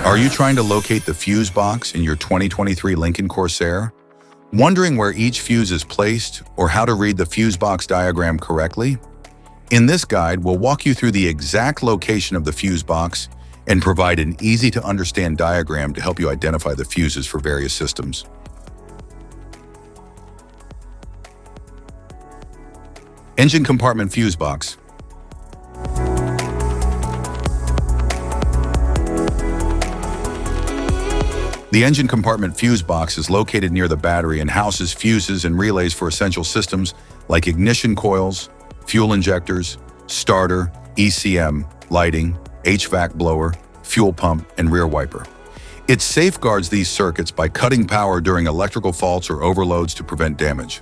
Are you trying to locate the fuse box in your 2023 Lincoln Corsair? Wondering where each fuse is placed or how to read the fuse box diagram correctly? In this guide, we'll walk you through the exact location of the fuse box and provide an easy-to-understand diagram to help you identify the fuses for various systems. Engine compartment fuse box. The engine compartment fuse box is located near the battery and houses fuses and relays for essential systems like ignition coils, fuel injectors, starter, ECM, lighting, HVAC blower, fuel pump, and rear wiper. It safeguards these circuits by cutting power during electrical faults or overloads to prevent damage.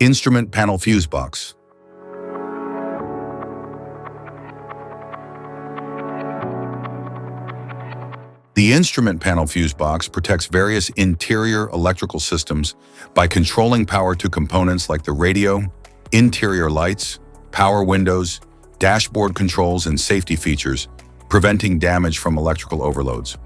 Instrument panel fuse box. The instrument panel fuse box protects various interior electrical systems by controlling power to components like the radio, interior lights, power windows, dashboard controls, and safety features, preventing damage from electrical overloads.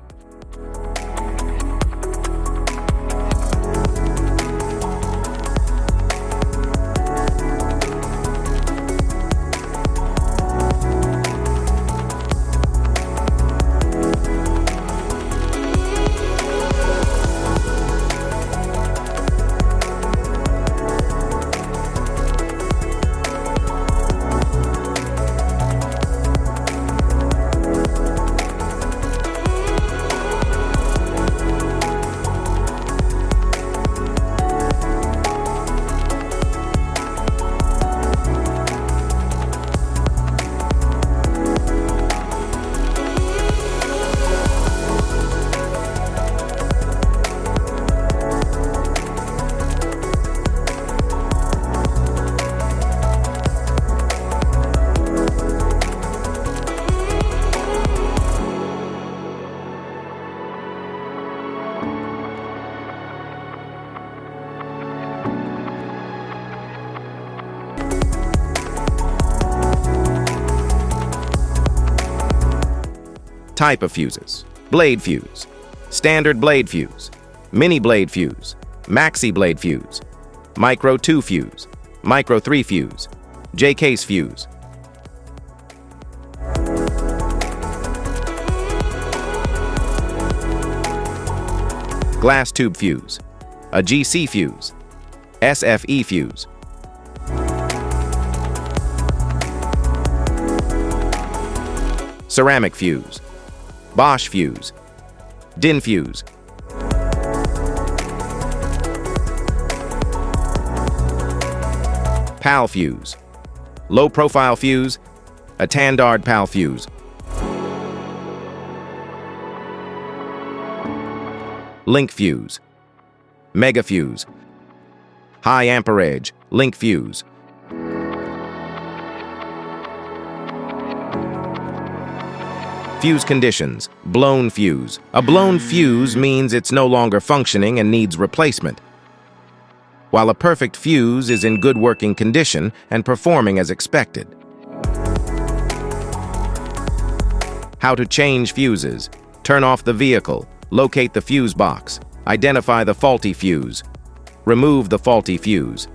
Type of fuses: blade fuse, standard blade fuse, mini blade fuse, maxi blade fuse, micro 2 fuse, micro 3 fuse, J-case fuse. glass tube fuse, a GC fuse, SFE fuse. Ceramic fuse, Bosch fuse, DIN fuse. PAL fuse, low profile fuse, a Tandard PAL fuse. Link fuse, mega fuse, high amperage, link fuse. Fuse conditions, blown fuse. A blown fuse means it's no longer functioning and needs replacement, while a perfect fuse is in good working condition and performing as expected. How to change fuses. Turn off the vehicle, locate the fuse box, identify the faulty fuse, remove the faulty fuse,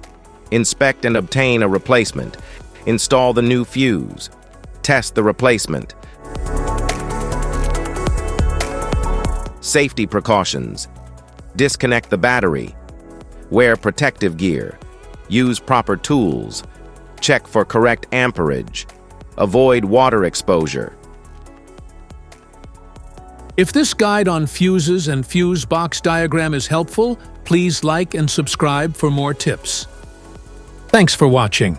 inspect and obtain a replacement, install the new fuse, test the replacement. Safety precautions. Disconnect the battery, wear protective gear, use proper tools, check for correct amperage, avoid water exposure. If this guide on fuses and fuse box diagram is helpful, please like and subscribe for more tips. Thanks for watching.